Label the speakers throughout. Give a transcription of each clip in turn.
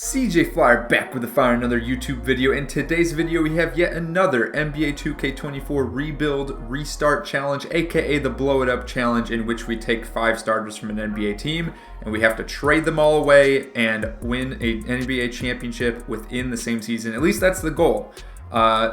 Speaker 1: CJ Flyer back with another YouTube video. In today's video we have yet another NBA 2K24 Rebuild Restart Challenge, aka the Blow It Up Challenge, in which we take 5 starters from an NBA team and we have to trade them all away and win an NBA championship within the same season. At least that's the goal.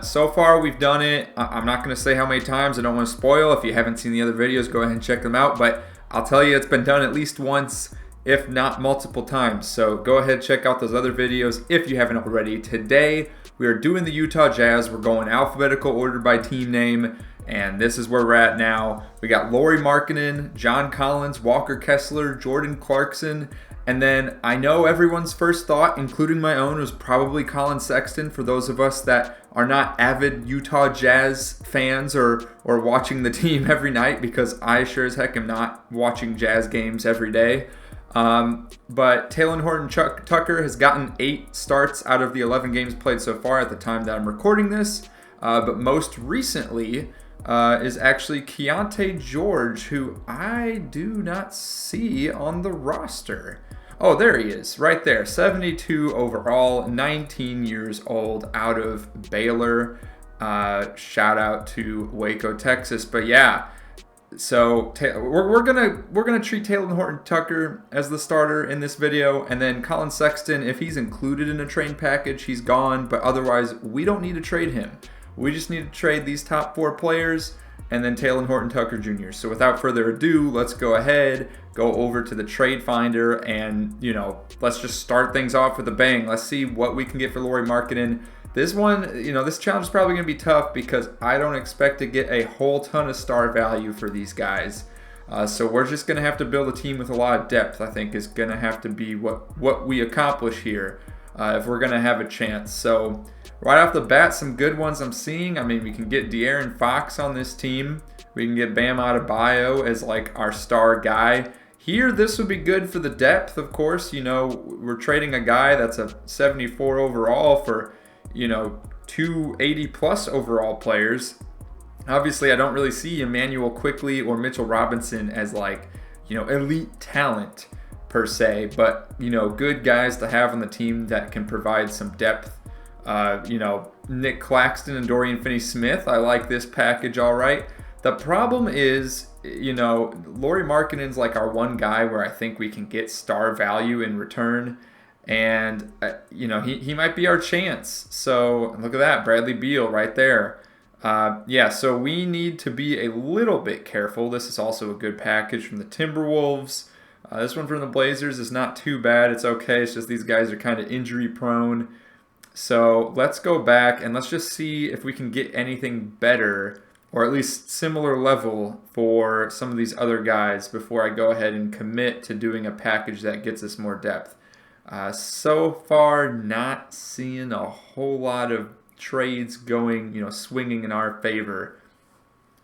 Speaker 1: So far we've done it. I'm not going to say how many times. I don't want to spoil. If you haven't seen the other videos, go ahead and check them out. But I'll tell you, it's been done at least once, if not multiple times. So go ahead, check out those other videos if you haven't already. Today, we are doing the Utah Jazz. We're going alphabetical order by team name, and this is where we're at now. We got Lauri Markkanen, John Collins, Walker Kessler, Jordan Clarkson, and then I know everyone's first thought, including my own, was probably Colin Sexton for those of us that are not avid Utah Jazz fans or watching the team every night, because I sure as heck am not watching Jazz games every day. But Talen Horton-Tucker has gotten 8 starts out of the 11 games played so far at the time that I'm recording this. But most recently is actually Keontae George, who I do not see on the roster. Oh, there he is, right there. 72 overall, 19 years old, out of Baylor. Shout out to Waco, Texas. But yeah. So we're gonna treat Talen Horton-Tucker as the starter in this video, and then Colin Sexton, if he's included in a trade package, he's gone. But otherwise, we don't need to trade him. We just need to trade these top 4 players, and then Talen Horton-Tucker Jr. So without further ado, let's go ahead, go over to the trade finder, and let's just start things off with a bang. Let's see what we can get for Lauri Markkanen. This one, this challenge is probably going to be tough because I don't expect to get a whole ton of star value for these guys. So we're just going to have to build a team with a lot of depth, I think, is going to have to be what we accomplish here if we're going to have a chance. So right off the bat, some good ones I'm seeing. I mean, we can get De'Aaron Fox on this team. We can get Bam Adebayo as like our star guy. Here, this would be good for the depth, of course. We're trading a guy that's a 74 overall for 280 plus overall players. Obviously, I don't really see Emmanuel Quickley or Mitchell Robinson as like, elite talent per se, but, good guys to have on the team that can provide some depth. Nick Claxton and Dorian Finney-Smith, I like this package all right. The problem is, Lauri Markkanen's like our one guy where I think we can get star value in return. And, he might be our chance. So, look at that. Bradley Beal right there. Yeah, so we need to be a little bit careful. This is also a good package from the Timberwolves. This one from the Blazers is not too bad. It's okay. It's just these guys are kind of injury prone. So, let's go back and let's just see if we can get anything better, or at least similar level for some of these other guys before I go ahead and commit to doing a package that gets us more depth. So far, not seeing a whole lot of trades going, swinging in our favor.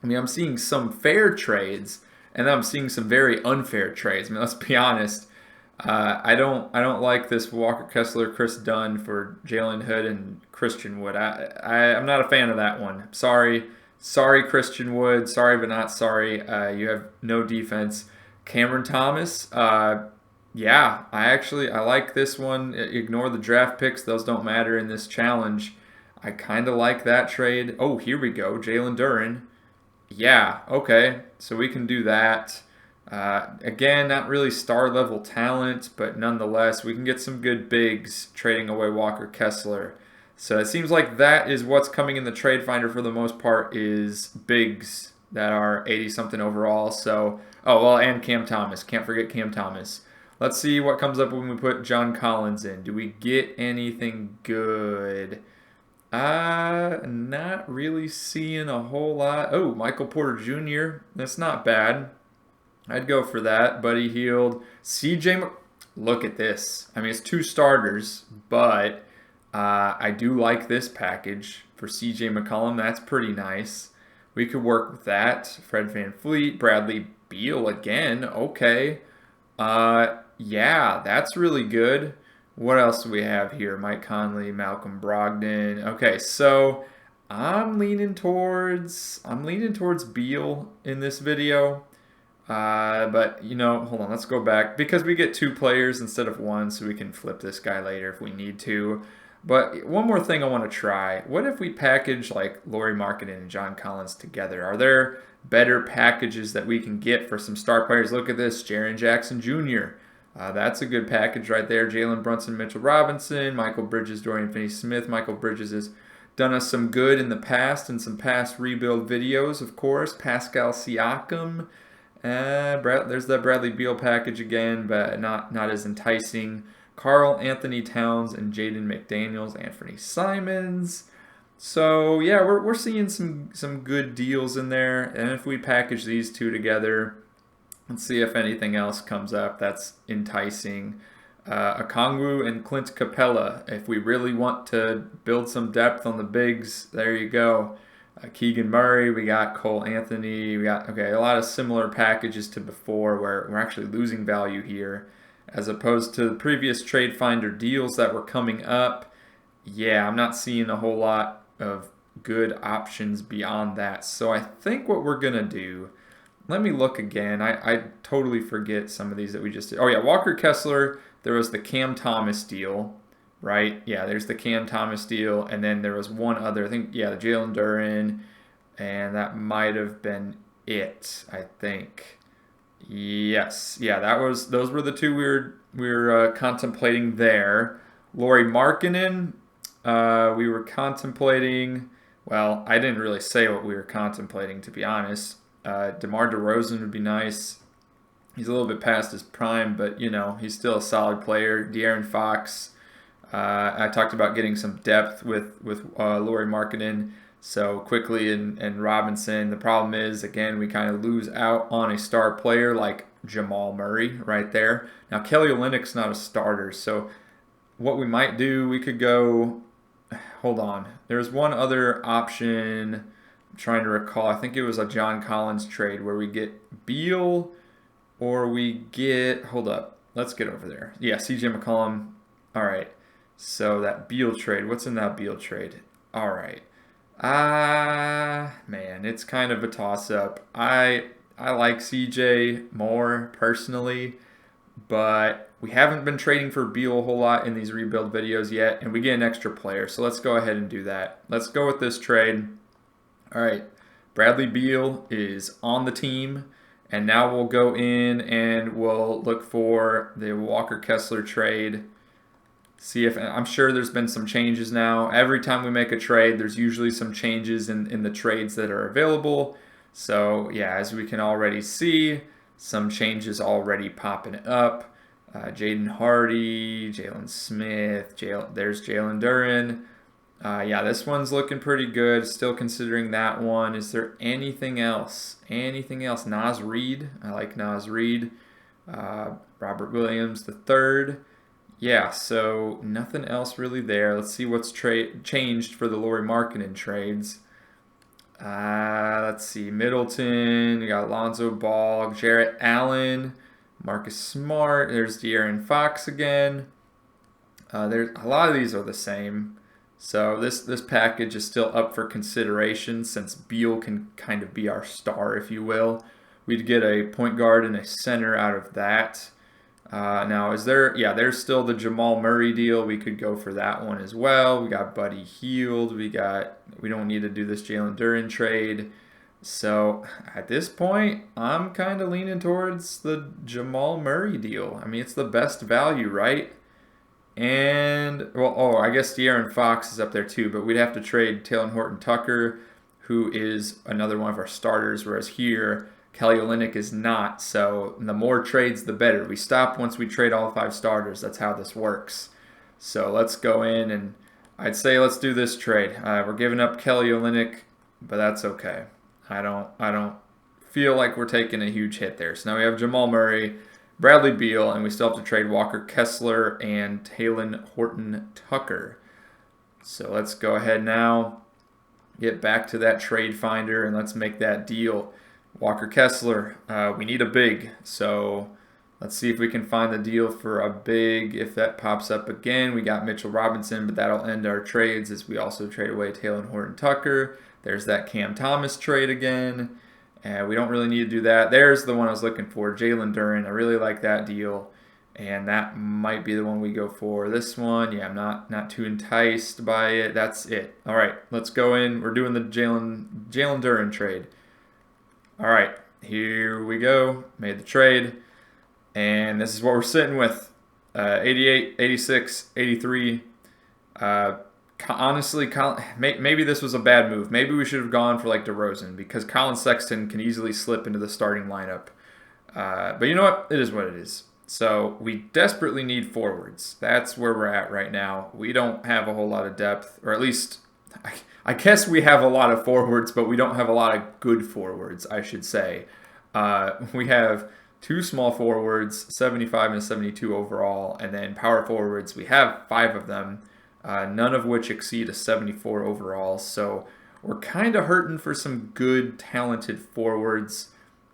Speaker 1: I mean, I'm seeing some fair trades, and then I'm seeing some very unfair trades. I mean, let's be honest. I don't like this Walker Kessler, Chris Dunn for Jalen Hood and Christian Wood. I'm not a fan of that one. Sorry, Christian Wood. Sorry, but not sorry. You have no defense. Cameron Thomas. Yeah, I like this one. Ignore the draft picks. Those don't matter in this challenge. I kind of like that trade. Oh, here we go. Jalen Duren. Yeah, okay. So we can do that. Again, not really star level talent, but nonetheless, we can get some good bigs trading away Walker Kessler. So it seems like that is what's coming in the trade finder for the most part, is bigs that are 80-something overall. So, oh, well, and Cam Thomas. Can't forget Cam Thomas. Let's see what comes up when we put John Collins in. Do we get anything good? Not really seeing a whole lot. Oh, Michael Porter Jr. That's not bad. I'd go for that. Buddy Hield. Look at this. I mean, it's 2 starters, but I do like this package for CJ McCollum. That's pretty nice. We could work with that. Fred VanVleet. Bradley Beal again. Okay. Yeah, that's really good. What else do we have here? Mike Conley, Malcolm Brogdon. Okay, so I'm leaning towards Beal in this video. But, you know, hold on, let's go back. Because we get 2 players instead of 1, so we can flip this guy later if we need to. But one more thing I want to try. What if we package, like, Lauri Markkanen and John Collins together? Are there better packages that we can get for some star players? Look at this, Jaren Jackson Jr. That's a good package right there. Jalen Brunson, Mitchell Robinson, Michael Bridges, Dorian Finney-Smith. Michael Bridges has done us some good in the past in some past rebuild videos, of course. Pascal Siakam. There's that Bradley Beal package again, but not as enticing. Karl Anthony Towns and Jaden McDaniels, Anthony Simons. So yeah, we're seeing some good deals in there. And if we package these 2 together, let's see if anything else comes up that's enticing. Okongwu and Clint Capella. If we really want to build some depth on the bigs, there you go. Keegan Murray, we got Cole Anthony, we got, okay, a lot of similar packages to before where we're actually losing value here as opposed to the previous trade finder deals that were coming up. Yeah, I'm not seeing a whole lot of good options beyond that. So I think what we're going to do, let me look again. I totally forget some of these that we just did. Oh yeah, Walker Kessler, there was the Cam Thomas deal. Right? Yeah, there's the Cam Thomas deal, and then there was one other, I think, yeah, the Jalen Duren, and that might have been it, I think. Yes, yeah, those were the 2 we were contemplating there. Lauri Markkanen, we were contemplating, well, I didn't really say what we were contemplating, to be honest. DeMar DeRozan would be nice. He's a little bit past his prime, but, you know, he's still a solid player. De'Aaron Fox. I talked about getting some depth with Lauri Markkanen, so Quickly and Robinson. The problem is, again, we kind of lose out on a star player like Jamal Murray right there. Now, Kelly Olynyk's not a starter, so what we might do, we could go, hold on. There's one other option I'm trying to recall. I think it was a John Collins trade where we get Beal or we get, hold up, let's get over there. Yeah, CJ McCollum. All right. So that Beal trade, what's in that Beal trade? All right. Man, it's kind of a toss-up. I like CJ more personally, but we haven't been trading for Beal a whole lot in these rebuild videos yet, and we get an extra player. So let's go ahead and do that. Let's go with this trade. All right. Bradley Beal is on the team, and now we'll go in and we'll look for the Walker Kessler trade. See if, I'm sure there's been some changes now. Every time we make a trade, there's usually some changes in the trades that are available. So yeah, as we can already see, some changes already popping up. Jaden Hardy, Jalen Smith, there's Jalen Duren. Yeah, this one's looking pretty good. Still considering that one. Is there anything else? Anything else? Naz Reid. I like Naz Reid. Robert Williams the third. Yeah, so nothing else really there. Let's see what's changed for the Lauri Markkanen trades. Let's see. Middleton. We got Lonzo Ball, Jarrett Allen, Marcus Smart. There's De'Aaron Fox again. There's a lot of these are the same. So this package is still up for consideration since Beal can kind of be our star, if you will. We'd get a point guard and a center out of that. Now, there's still the Jamal Murray deal. We could go for that one as well. We got Buddy Hield. We don't need to do this Jalen Duren trade. So at this point, I'm kind of leaning towards the Jamal Murray deal. I mean, it's the best value, right? And, well, I guess De'Aaron Fox is up there too, but we'd have to trade Taylor Horton-Tucker, who is another one of our starters, whereas here, Kelly Olynyk is not, so the more trades, the better. We stop once we trade all 5 starters. That's how this works. So let's go in, and I'd say let's do this trade. We're giving up Kelly Olynyk, but that's okay. I don't feel like we're taking a huge hit there. So now we have Jamal Murray, Bradley Beal, and we still have to trade Walker Kessler and Taylor Horton-Tucker. So let's go ahead now, get back to that trade finder, and let's make that deal. Walker Kessler, we need a big, so let's see if we can find the deal for a big. If that pops up again, we got Mitchell Robinson, but that'll end our trades as we also trade away Taylor Horton-Tucker. There's that Cam Thomas trade again. And we don't really need to do that. There's the one I was looking for, Jalen Duren. I really like that deal. And that might be the one we go for. This one, yeah, I'm not too enticed by it. That's it. All right, let's go in. We're doing the Jalen Duren trade. All right, here we go. Made the trade. And this is what we're sitting with. 88, 86, 83. Honestly, maybe this was a bad move. Maybe we should have gone for like DeRozan because Colin Sexton can easily slip into the starting lineup. But you know what? It is what it is. So we desperately need forwards. That's where we're at right now. We don't have a whole lot of depth, or at least I guess we have a lot of forwards, but we don't have a lot of good forwards, I should say. We have 2 small forwards, 75 and 72 overall, and then power forwards, we have 5 of them, none of which exceed a 74 overall. So we're kind of hurting for some good, talented forwards.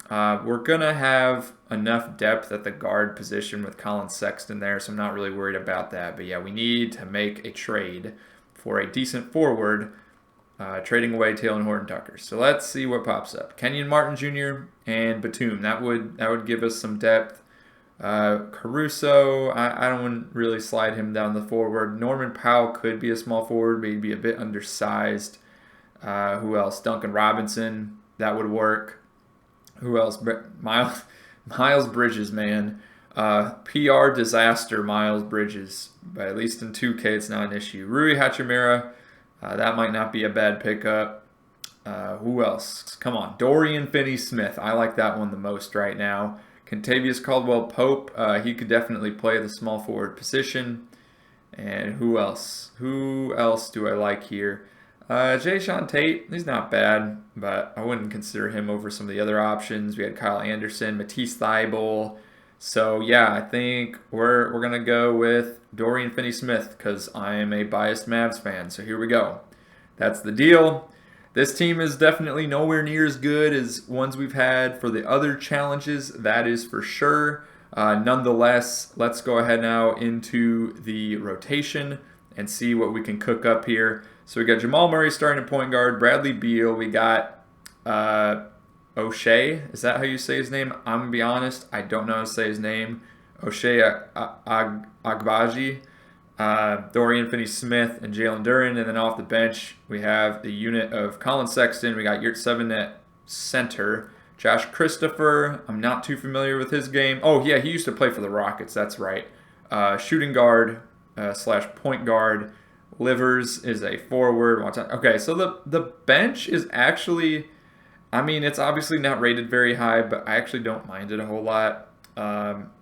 Speaker 1: We're going to have enough depth at the guard position with Colin Sexton there, so I'm not really worried about that. But yeah, we need to make a trade for a decent forward, trading away Taylor Horton-Tucker. So let's see what pops up. Kenyon Martin Jr. and Batum. That would give us some depth. Caruso, I don't really slide him down the forward. Norman Powell could be a small forward, maybe a bit undersized. Who else? Duncan Robinson, that would work. Who else? Miles Bridges, man. PR disaster, Miles Bridges. But at least in 2K, it's not an issue. Rui Hachimura, that might not be a bad pickup. Who else? Come on. Dorian Finney-Smith. I like that one the most right now. Kentavious Caldwell-Pope, he could definitely play the small forward position. And who else? Who else do I like here? Jae'Sean Tate, he's not bad, but I wouldn't consider him over some of the other options. We had Kyle Anderson, Matisse Thybulle. So yeah, I think we're gonna go with Dorian Finney-Smith because I am a biased Mavs fan. So here we go. That's the deal. This team is definitely nowhere near as good as ones we've had for the other challenges. That is for sure. Nonetheless, let's go ahead now into the rotation and see what we can cook up here. So we got Jamal Murray starting at point guard, Bradley Beal. We got O'Shea. Is that how you say his name? I'm going to be honest, I don't know how to say his name. O'Shea Agbaji, Dorian Finney-Smith, and Jalen Duren. And then off the bench, we have the unit of Colin Sexton. We got Yurt 7 at center. Josh Christopher, I'm not too familiar with his game. Oh, yeah, he used to play for the Rockets. That's right. Shooting guard slash point guard. Livers is a forward. Okay, so the bench is actually, I mean, it's obviously not rated very high, but I actually don't mind it a whole lot.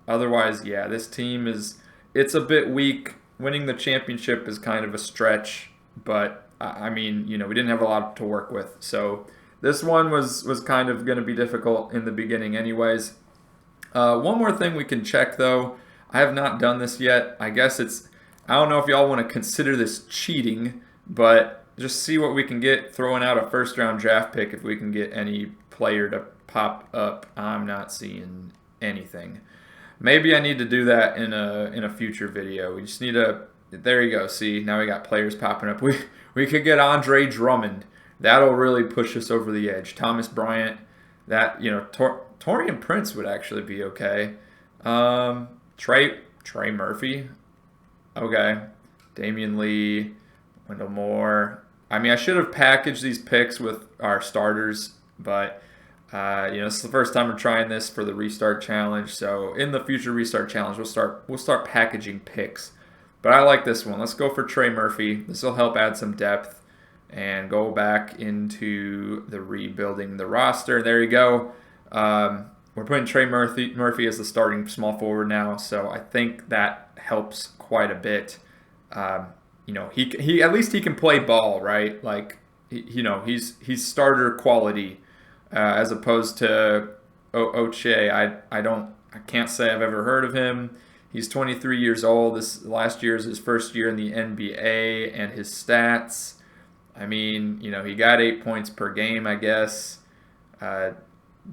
Speaker 1: Otherwise, yeah, this team it's a bit weak. Winning the championship is kind of a stretch, but I mean, you know, we didn't have a lot to work with. So this one was kind of going to be difficult in the beginning anyways. One more thing we can check, though. I have not done this yet. I guess I don't know if y'all want to consider this cheating, but just see what we can get throwing out a first-round draft pick if we can get any player to pop up. I'm not seeing anything. Maybe I need to do that in a future video. We just need to. There you go. See, now we got players popping up. We could get Andre Drummond. That'll really push us over the edge. Thomas Bryant. That, you know, Taurean Prince would actually be okay. Trey Murphy. Okay. Damian Lee, Wendell Moore. I mean, I should have packaged these picks with our starters, but you know, this is the first time we're trying this for the restart challenge. So in the future restart challenge, we'll start packaging picks. But I like this one. Let's go for Trey Murphy. This will help add some depth and go back into the rebuilding the roster. There you go. We're putting Trey Murphy as the starting small forward now, so I think that helps quite a bit. You know, he at least he can play ball, right? Like, you know, he's starter quality as opposed to Ochai. I can't say I've ever heard of him. He's 23 years old. This last year is his first year in the NBA, and his stats, I mean, you know, he got 8 points per game, I guess. But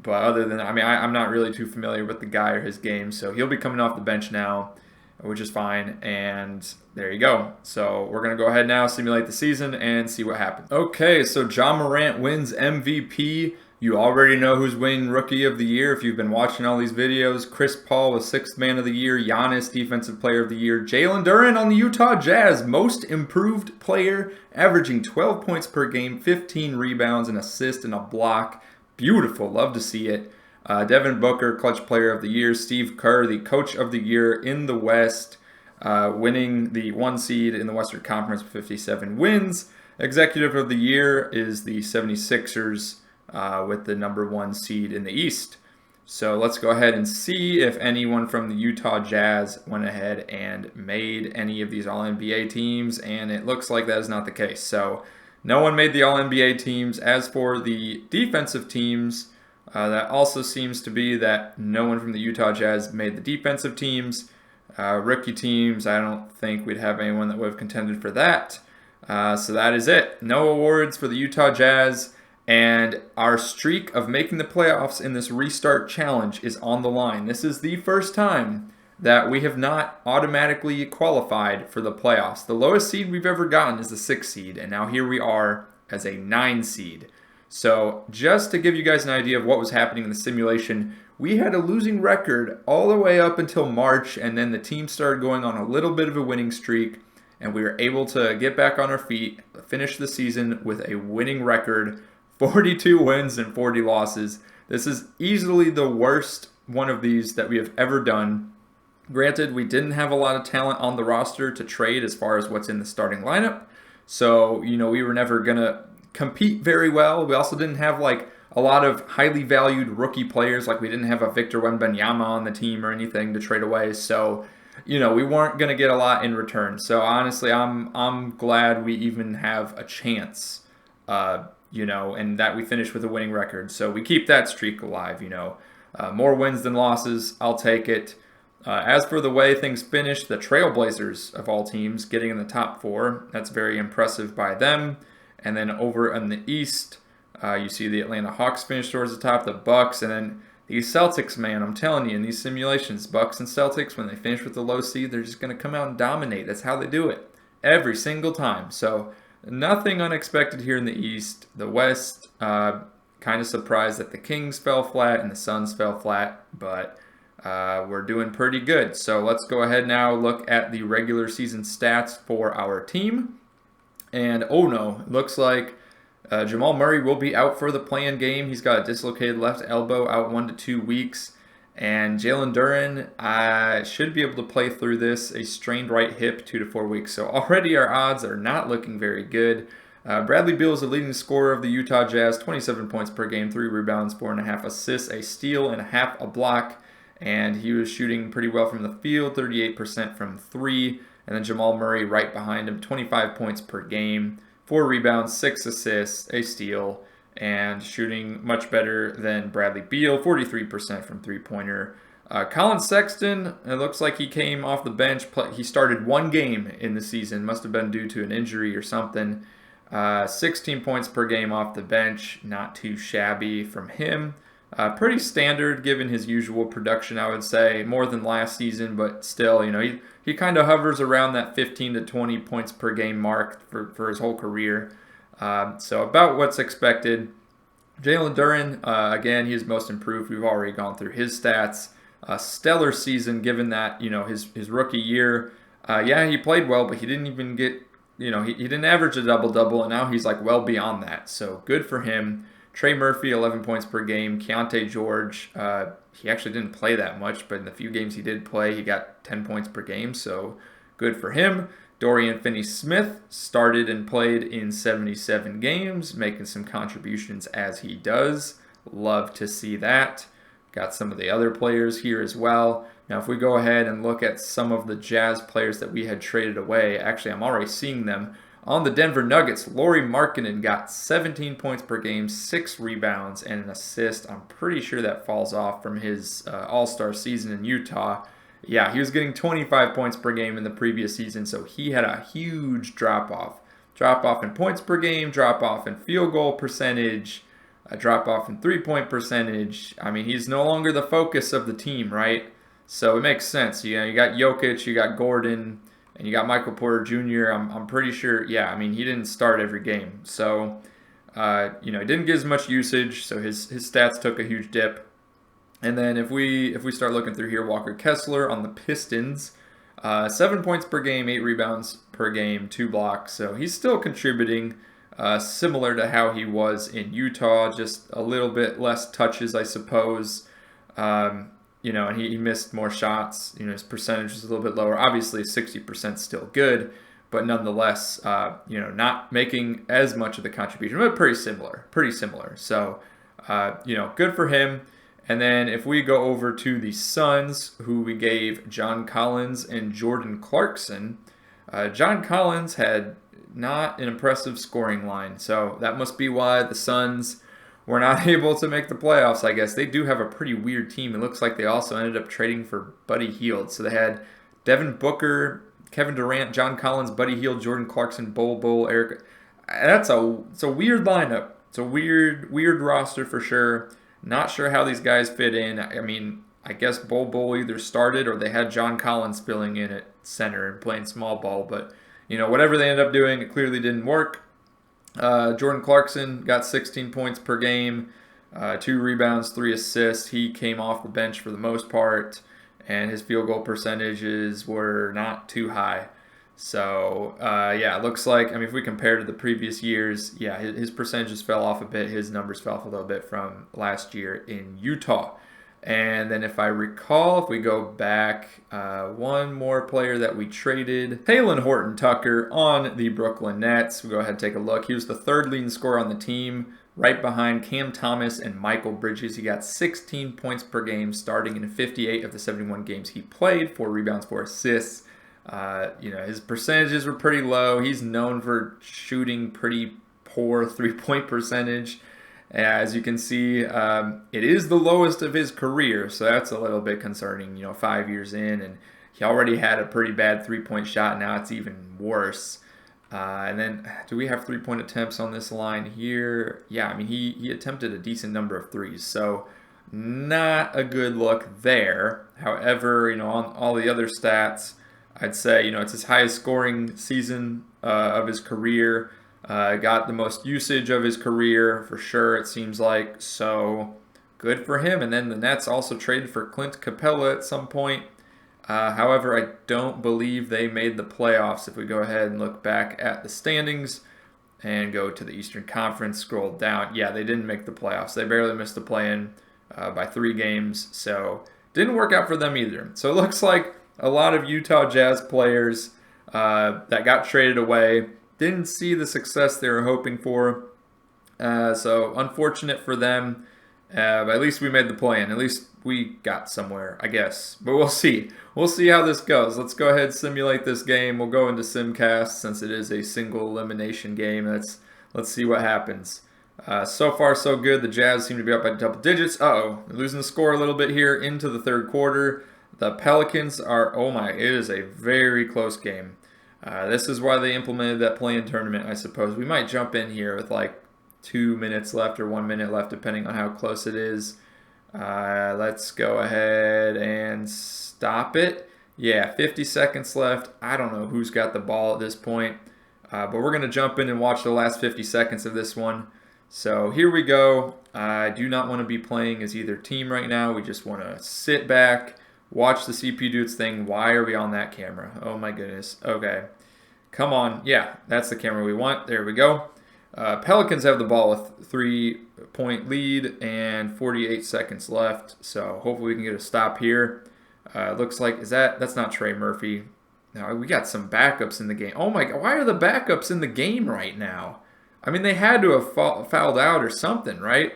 Speaker 1: other than, I mean, I'm not really too familiar with the guy or his game, so he'll be coming off the bench now, which is fine. And there you go. So we're going to go ahead now, simulate the season, and see what happens. Okay, so Ja Morant wins MVP. You already know who's winning Rookie of the Year if you've been watching all these videos. Chris Paul was 6th Man of the Year. Giannis, Defensive Player of the Year. Jalen Duren on the Utah Jazz, Most Improved Player, averaging 12 points per game, 15 rebounds, an assist, and a block. Beautiful. Love to see it. Devin Booker, Clutch Player of the Year. Steve Kerr, the Coach of the Year in the West, winning the 1 seed in the Western Conference with 57 wins. Executive of the Year is the 76ers, with the number 1 seed in the East. So let's go ahead and see if anyone from the Utah Jazz went ahead and made any of these All-NBA teams, and it looks like that is not the case. So no one made the All-NBA teams. As for the defensive teams, that also seems to be that no one from the Utah Jazz made the defensive teams. Rookie teams, I don't think we'd have anyone that would have contended for that. So that is it. No awards for the Utah Jazz. And our streak of making the playoffs in this restart challenge is on the line. This is the first time that we have not automatically qualified for the playoffs. The lowest seed we've ever gotten is the 6th seed, and now here we are as a 9 seed. So just to give you guys an idea of what was happening in the simulation, we had a losing record all the way up until March, and then the team started going on a little bit of a winning streak, and we were able to get back on our feet, finish the season with a winning record, 42 wins and 40 losses. This is easily the worst one of these that we have ever done. Granted, we didn't have a lot of talent on the roster to trade as far as what's in the starting lineup. So, we were never going to compete very well. We also didn't have like a lot of highly valued rookie players. Like we didn't have a Victor Wembanyama on the team or anything to trade away. So, we weren't going to get a lot in return. So honestly, I'm glad we even have a chance, and that we finish with a winning record. So we keep that streak alive, More wins than losses, I'll take it. As for the way things finished, the Trailblazers, of all teams, getting in the top 4, that's very impressive by them. And then over in the East, you see the Atlanta Hawks finish towards the top, the Bucks, and then these Celtics, man, I'm telling you, in these simulations, Bucks and Celtics, when they finish with the low seed, they're just going to come out and dominate. That's how they do it every single time. So nothing unexpected here in the East. The West, kind of surprised that the Kings fell flat and the Suns fell flat, but we're doing pretty good. So let's go ahead now, look at the regular season stats for our team. And oh no, looks like Jamal Murray will be out for the play-in game. He's got a dislocated left elbow, out 1 to 2 weeks. And Jalen Duren should be able to play through this, a strained right hip, 2 to 4 weeks. So already our odds are not looking very good. Bradley Beal is the leading scorer of the Utah Jazz, 27 points per game, 3 rebounds, 4.5 assists, a steal, and a block. And he was shooting pretty well from the field, 38% from 3. And then Jamal Murray right behind him, 25 points per game, 4 rebounds, 6 assists, a steal, and shooting much better than Bradley Beal, 43% from three-pointer. Colin Sexton, it looks like he came off the bench. He started 1 game in the season, must have been due to an injury or something. 16 points per game off the bench, not too shabby from him. Pretty standard given his usual production, I would say. More than last season, but still, he kind of hovers around that 15 to 20 points per game mark for his whole career. So about what's expected. Jalen Duren, again, he's most improved. We've already gone through his stats. Stellar season given that, his rookie year. Yeah, he played well, but he didn't even get, he didn't average a double-double, and now he's like well beyond that. So good for him. Trey Murphy, 11 points per game. Keontae George, he actually didn't play that much, but in the few games he did play, he got 10 points per game, so good for him. Dorian Finney-Smith started and played in 77 games, making some contributions as he does. Love to see that. Got some of the other players here as well. Now, if we go ahead and look at some of the Jazz players that we had traded away, actually, I'm already seeing them. On the Denver Nuggets, Lauri Markkanen got 17 points per game, 6 rebounds, and an assist. I'm pretty sure that falls off from his All-Star season in Utah. Yeah, he was getting 25 points per game in the previous season, so he had a huge drop-off. Drop-off in points per game, drop-off in field goal percentage, a drop-off in three-point percentage. I mean, he's no longer the focus of the team, right? So it makes sense. You got Jokic, you got Gordon, and you got Michael Porter Jr. I'm pretty sure, yeah, I mean, he didn't start every game. So You know, he didn't get as much usage, so his stats took a huge dip. And then if we start looking through here, Walker Kessler on the Pistons, 7 points per game, 8 rebounds per game, 2 blocks. So he's still contributing, similar to how he was in Utah, just a little bit less touches, I suppose. You know, and he missed more shots. You know, his percentage is a little bit lower. Obviously, 60% still good, but nonetheless, you know, not making as much of the contribution, but pretty similar. So, you know, good for him. And then if we go over to the Suns, who we gave John Collins and Jordan Clarkson, John Collins had not an impressive scoring line. So that must be why the Suns were not able to make the playoffs, I guess. They do have a pretty weird team. It looks like they also ended up trading for Buddy Hield. So they had Devin Booker, Kevin Durant, John Collins, Buddy Hield, Jordan Clarkson, Bol, Eric. It's a weird lineup. It's a weird roster for sure. Not sure how these guys fit in. I mean, I guess Bol either started or they had John Collins filling in at center and playing small ball. But, you know, whatever they ended up doing, it clearly didn't work. Jordan Clarkson got 16 points per game, 2 rebounds, 3 assists. He came off the bench for the most part, and his field goal percentages were not too high. So, yeah, it looks like, I mean, if we compare to the previous years, yeah, his percentages fell off a bit. His numbers fell off a little bit from last year in Utah. And then if I recall, if we go back, one more player that we traded, Talen Horton-Tucker on the Brooklyn Nets. We'll go ahead and take a look. He was the 3rd leading scorer on the team, right behind Cam Thomas and Michael Bridges. He got 16 points per game starting in 58 of the 71 games he played, 4 rebounds, 4 assists. You know, his percentages were pretty low. He's known for shooting pretty poor 3-point percentage. As you can see, it is the lowest of his career, so that's a little bit concerning, you know, 5 years in, and he already had a pretty bad 3-point shot. Now it's even worse. And then, do we have 3-point attempts on this line here? Yeah, I mean, he attempted a decent number of threes, so not a good look there. However, you know, on all the other stats, I'd say, you know, it's his highest scoring season of his career. Got the most usage of his career for sure, it seems like. So good for him. And then the Nets also traded for Clint Capella at some point. However, I don't believe they made the playoffs. If we go ahead and look back at the standings and go to the Eastern Conference, scroll down. Yeah, they didn't make the playoffs. They barely missed the play-in by 3 games. So didn't work out for them either. So it looks like a lot of Utah Jazz players that got traded away didn't see the success they were hoping for. So unfortunate for them. But at least we made the play-in. At least we got somewhere, I guess. But we'll see. We'll see how this goes. Let's go ahead and simulate this game. We'll go into SimCast since it is a single elimination game. Let's see what happens. So far, so good. The Jazz seem to be up by double digits. Uh-oh. They're losing the score a little bit here into the 3rd quarter. The Pelicans are, oh my, it is a very close game. This is why they implemented that play-in tournament, I suppose. We might jump in here with like 2 minutes left or 1 minute left, depending on how close it is. Let's go ahead and stop it. Yeah, 50 seconds left. I don't know who's got the ball at this point, but we're going to jump in and watch the last 50 seconds of this one. So here we go. I do not want to be playing as either team right now. We just want to sit back, watch the CPU do its thing. Why are we on that camera? Oh my goodness. Okay. Come on. Yeah, that's the camera we want. There we go. Pelicans have the ball with 3-point lead and 48 seconds left. So hopefully we can get a stop here. Looks like, that's not Trey Murphy. No, we got some backups in the game. Oh my God, why are the backups in the game right now? I mean, they had to have fouled out or something, right?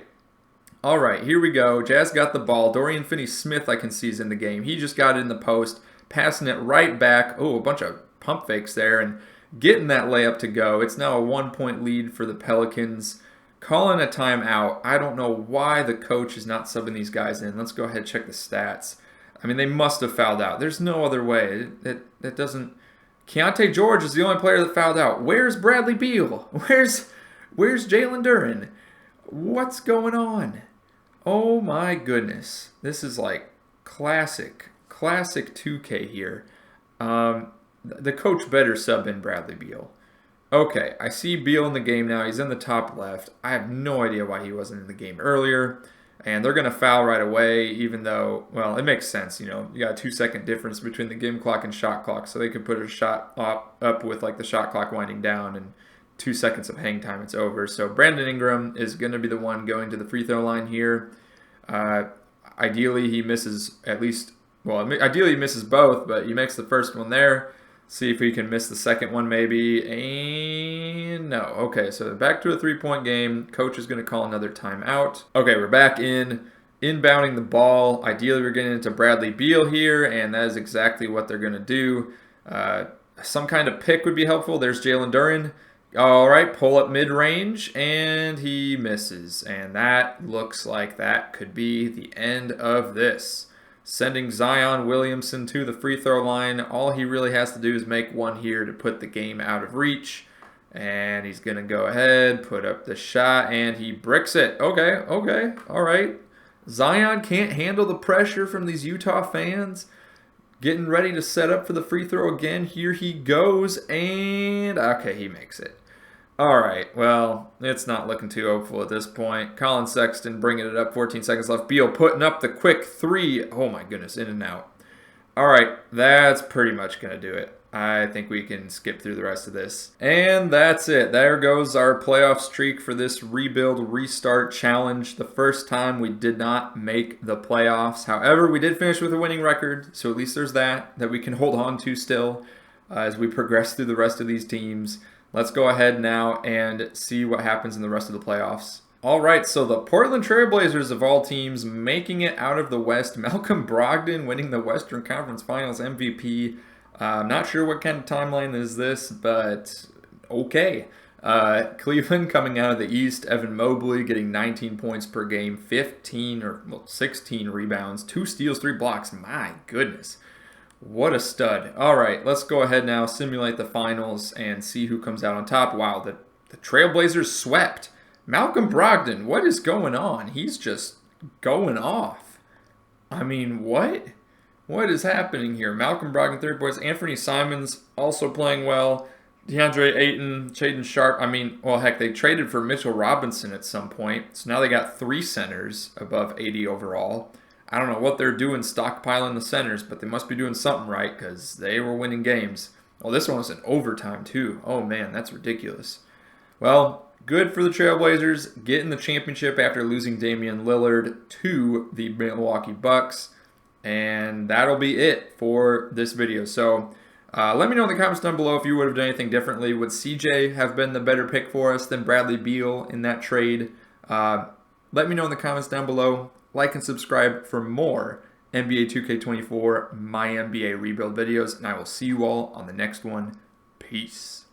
Speaker 1: All right, here we go. Jazz got the ball. Dorian Finney-Smith, I can see, is in the game. He just got it in the post, passing it right back. Oh, a bunch of pump fakes there and getting that layup to go. It's now a 1-point lead for the Pelicans. Calling a timeout. I don't know why the coach is not subbing these guys in. Let's go ahead and check the stats. I mean, they must have fouled out. There's no other way. That doesn't... Keontae George is the only player that fouled out. Where's Bradley Beal? Where's Jalen Duren? What's going on? Oh my goodness. This is like classic 2K here. The coach better sub in Bradley Beal. Okay, I see Beal in the game now. He's in the top left. I have no idea why he wasn't in the game earlier. And they're going to foul right away, even though, well, it makes sense. You know, you got a 2 second difference between the game clock and shot clock. So they could put a shot up with like the shot clock winding down, and 2 seconds of hang time, it's over. So Brandon Ingram is going to be the one going to the free throw line here. Ideally, he misses at least, well, ideally he misses both, but he makes the first one there. See if he can miss the second one maybe. And no. Okay, so back to a 3-point game. Coach is going to call another timeout. Okay, we're back in. Inbounding the ball. Ideally, we're getting into Bradley Beal here, and that is exactly what they're going to do. Some kind of pick would be helpful. There's Jalen Duren. All right, pull up mid-range, and he misses. And that looks like that could be the end of this. Sending Zion Williamson to the free throw line. All he really has to do is make one here to put the game out of reach. And he's going to go ahead, put up the shot, and he bricks it. Okay, all right. Zion can't handle the pressure from these Utah fans. Getting ready to set up for the free throw again. Here he goes, and okay, he makes it. All right, well, it's not looking too hopeful at this point. Colin Sexton bringing it up, 14 seconds left. Beal putting up the quick three. Oh my goodness, in and out. All right, that's pretty much going to do it. I think we can skip through the rest of this. And that's it. There goes our playoff streak for this rebuild restart challenge. The first time we did not make the playoffs. However, we did finish with a winning record, so at least there's that we can hold on to still as we progress through the rest of these teams. Let's go ahead now and see what happens in the rest of the playoffs. All right, so the Portland Trail Blazers of all teams making it out of the West. Malcolm Brogdon winning the Western Conference Finals MVP. I'm not sure what kind of timeline is this, but okay. Cleveland coming out of the East. Evan Mobley getting 19 points per game, 16 rebounds, 2 steals, 3 blocks. My goodness. What a stud. All right, let's go ahead now, simulate the finals, and see who comes out on top. Wow, the Trailblazers swept. Malcolm Brogdon, what is going on? He's just going off. I mean, what? What is happening here? Malcolm Brogdon, 3 points. Anthony Simons also playing well. DeAndre Ayton, Shaedon Sharpe. I mean, well, heck, they traded for Mitchell Robinson at some point. So now they got 3 centers above 80 overall. I don't know what they're doing stockpiling the centers, but they must be doing something right because they were winning games. Well, this one was in overtime too. Oh man, that's ridiculous. Well, good for the Trailblazers getting the championship after losing Damian Lillard to the Milwaukee Bucks. And that'll be it for this video. So let me know in the comments down below if you would have done anything differently. Would CJ have been the better pick for us than Bradley Beal in that trade? Let me know in the comments down below. Like and subscribe for more NBA 2K24 My NBA Rebuild videos, and I will see you all on the next one. Peace.